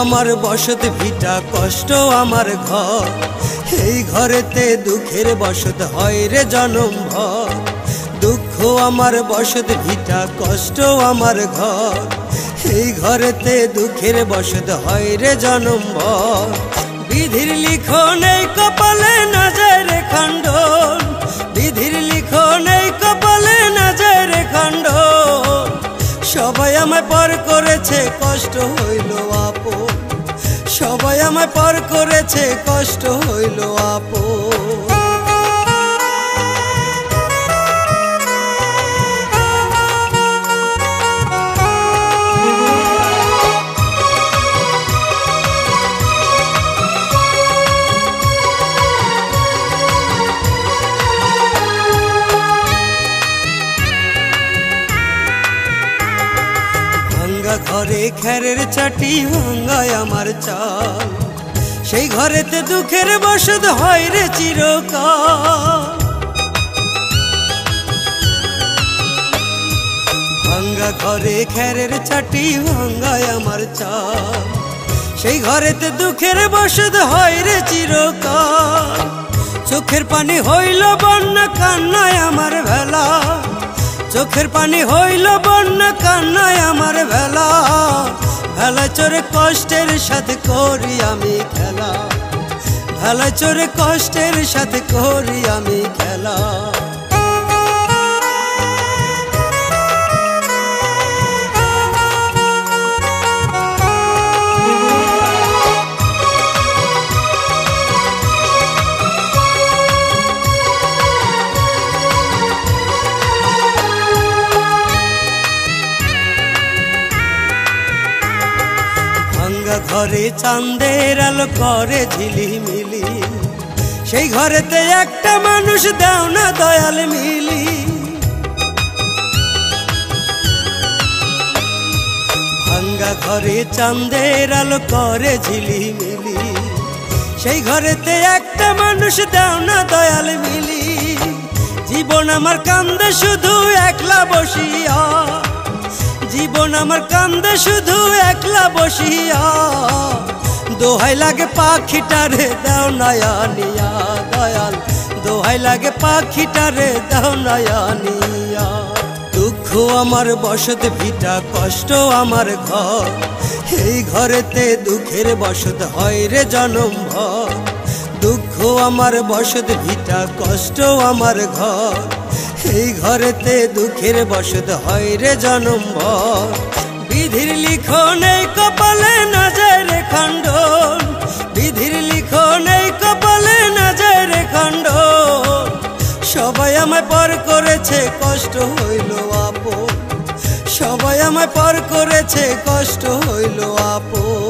আমার বসত ভিটা কষ্ট আমার ঘর, এই ঘরেতে দুঃখের বসত হয় রে জনম ভর। দুঃখ আমার বসত ভিটা কষ্ট আমার ঘর, এই ঘরেতে দুঃখের বসত হয় রে জনম ভর। বিধির লিখন এই কপালে না যায় রে খণ্ডন, বিধির লিখন এই কপালে না যায় রে খণ্ডন। সবাই আমায় পর করেছে কষ্ট হইল আপন, সবাই আমায় পর করেছে কষ্ট হইল আপন। ঘরে খেরের চাটি ভাঙ্গায় আমার চাল, সেই ঘরেতে দুঃখের বসত হয় রে চিরকাল। ভাঙ্গা ঘরে খেরের চাটি ভাঙ্গায় আমার চাল, সেই ঘরেতে দুঃখের বসত হয় রে চিরকাল। চোখের পানি হইল বন্যা কান্নায় আমার ভেলা, চোখের পানি হইল বন্যা কান্নায় আমার ভেলা। ভেলা চোরে কষ্টের সাথে করি আমি খেলা, ভেলা চোরে কষ্টের সাথে করি আমি খেলা। ঘরে চাঁদের আলো করে ঝিলিমিলি, সেই ঘরেতে একটা মানুষ দাও না দয়াল মিলি। ভাঙ্গা ঘরে চাঁদের আলো করে ঝিলিমিলি, সেই ঘরেতে একটা মানুষ দাও না দয়াল মিলি। জীবন আমার কান্দে শুধু একলা বসিয়া, জীবন আমার কান্দে শুধু একলা বসিয়া। দোহাই লাগে পাখিটারে দাও নয়া নিয়া দয়াল, দোহাই লাগে পাখিটারে দাও নয়া নিয়া। দুঃখ আমার বসত ভিটা কষ্ট আমার ঘর, এই ঘরেতে দুঃখের বসত হয় রে জনম ভর। দুঃখ আমার বসত ভিটা কষ্ট আমার ঘর, এই ঘরেতে দুঃখের বসত হয় রে জনম ভর। বিধির লিখন এই কপালে না যায় রে খণ্ডন, বিধির লিখন এই কপালে না যায় রে খণ্ডন। সবাই আমায় পর করেছে কষ্ট হইল আপন, সবাই আমায় পর করেছে কষ্ট হইল আপন।